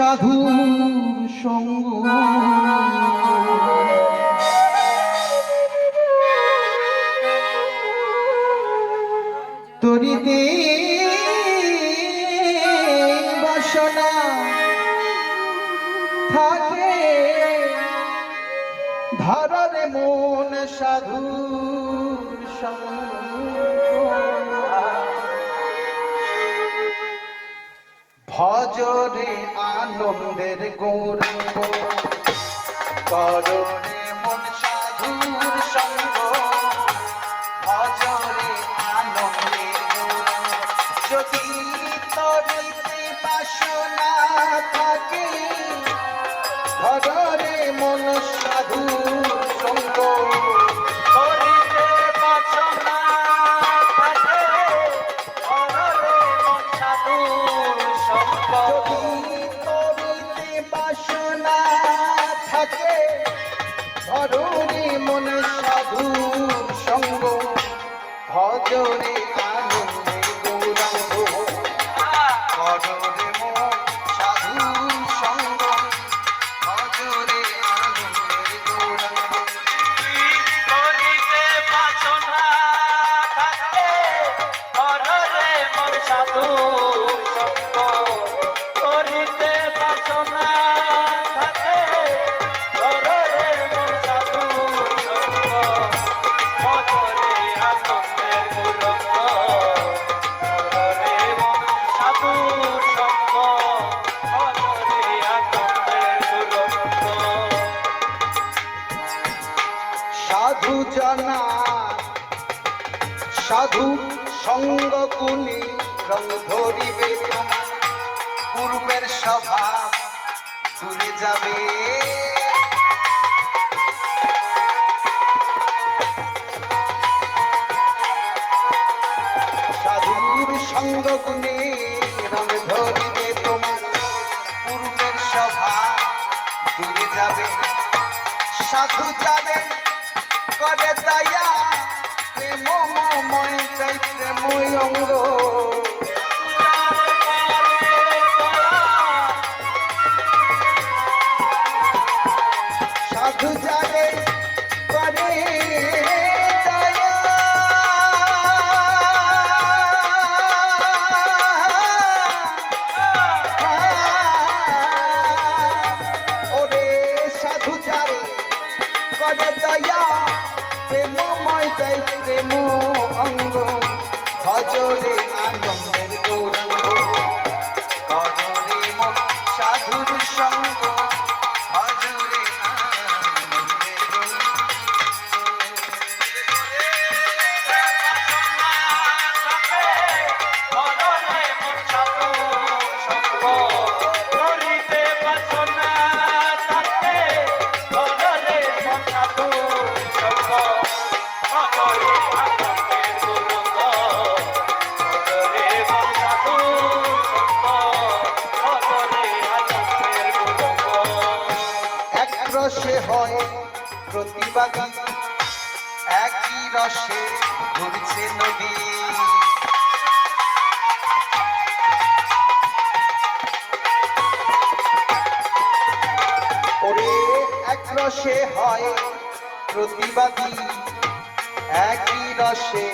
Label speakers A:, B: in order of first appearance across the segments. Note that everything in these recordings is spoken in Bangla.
A: সাধুর সঙ্গ তরিতে বাসনা থাকে ধারারে মন সাধুর সঙ্গ ভজরে আনন্দের গৌরব কররে মন সাধুর সঙ্গ ভজরে আনন্দের গৌরব যদি তরিতে বাসনা থাকে ভজরে মন সাধুর সঙ্গ তরিতে বাসনা থাকে ভজরে মন সাধুর তরিতে বাসনা থাকে ধরুনি মনে সাধুর সঙ্গ ভজরে আনন্দে গৌরাঙ্গ কররে মন সাধুর সঙ্গ ভজরে আনন্দের গৌরাঙ্গ তরিতে বাসনা থাকে ধররে মন সাধুর সঙ্গ তরিতে বাসনা থাকে ধররে মন সাধুর সঙ্গ ভজরে আনন্দের গৌরঙ্গ ধররে মন সাধুর সঙ্গ ভজরে আনন্দের গৌরঙ্গ সাধু জানা সাধু সঙ্গ গুণী রং ধরিবে তোমার পূর্বের স্বভাব চলে যাবে সাধুর সঙ্গ গুণে রং ধরিবে তোমার পূর্বের স্বভাব চলে যাবে সাধু যাবে করে দয়া প্রেমময় চৈত্রময় অঙ্গ সাধু যাবে করে দয়া ওরে সাধু যাবে করে দয়া প্রেমময় প্রেম অঙ্গ ভজরে আনন্দের গৌরঙ্গ কররে মন সাধুর সঙ্গ ভজরে আনন্দের রসে হয় প্রতিবাদী একই রসে ঘুরছে নদী ওরে এক রসে হয় প্রতিবাদী একই রসে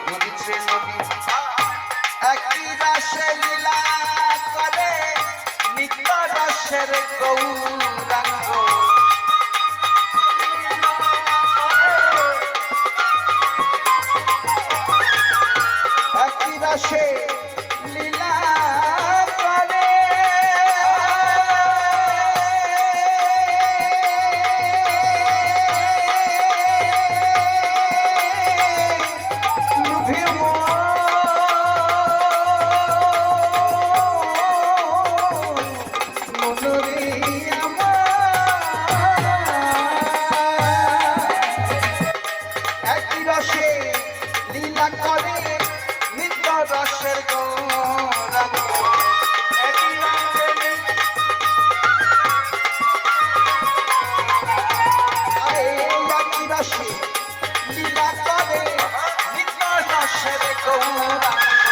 A: ঘুরছে নদী একই রসে লীলা করে নিত্য রসের গৌরাঙ্গ রসে লীলা করে মনরে একই রসে লীলা করে রসের গৌরাঙ্গ একই রসে লীলা করে নিত্য রসের গৌরাঙ্গ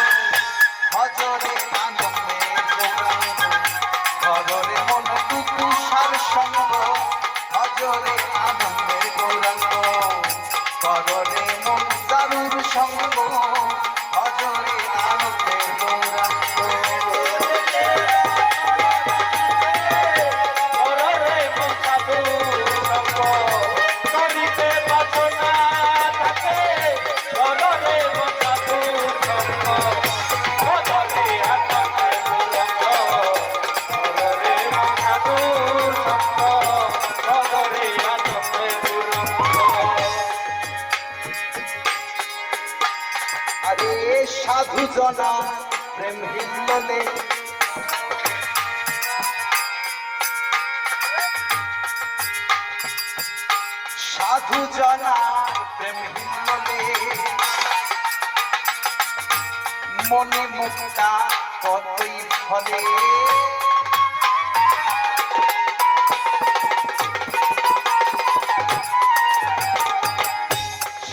A: ভজরে আনন্দে গৌরাঙ্গ ভজরে মন ভজরে আনন্দের গৌরাঙ্গ কররে মন দারুর সঙ্গ ভজরে আনন্দের গৌরাঙ্গ সাধু জনা প্রেম হিল্লোলে সাধু জনা প্রেম হিল্লোলে মনে মুক্তা কতই ফলে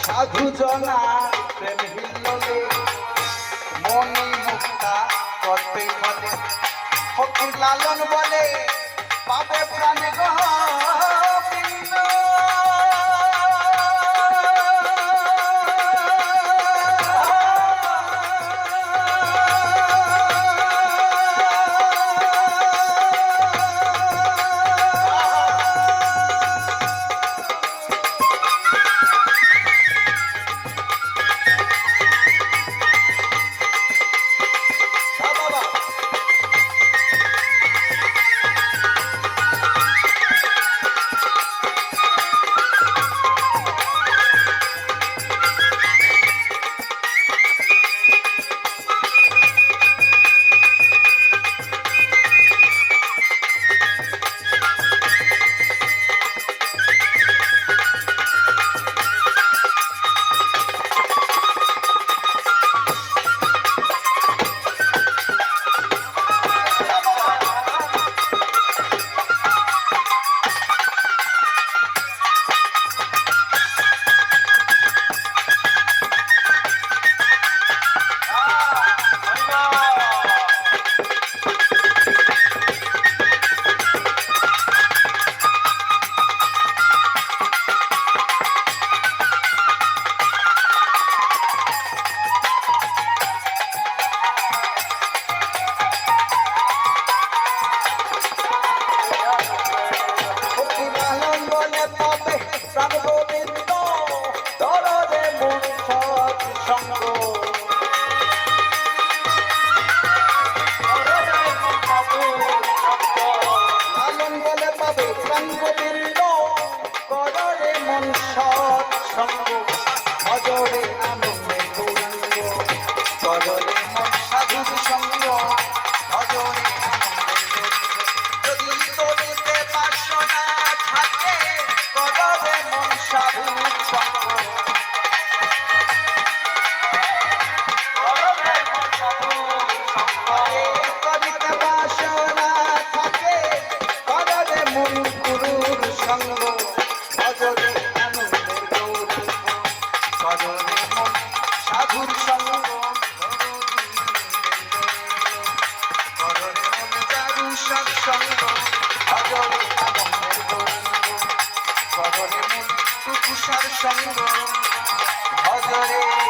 A: সাধু জনা প্রেম হিল্লোলে মনে মুক্তা করতে বলে ফকির লালন বলে পাবে প্রাণে গোবিন্দ ভজরে আনন্দের গৌরাঙ্গ কররে মন সাধুর সঙ্গ ভজরে আনন্দের যদি তোরিতে বাসনা থাকে কররে মন সাধুর সঙ্গ করিতে বাসনা থাকে কররে মন গুরুর সঙ্গ ভজরে সাধুর সঙ্গ কররে মন দারু সৎসঙ্গ ভজরে আনন্দের গৌরাঙ্গ কররে মন টুকুসার সঙ্গ ভজরে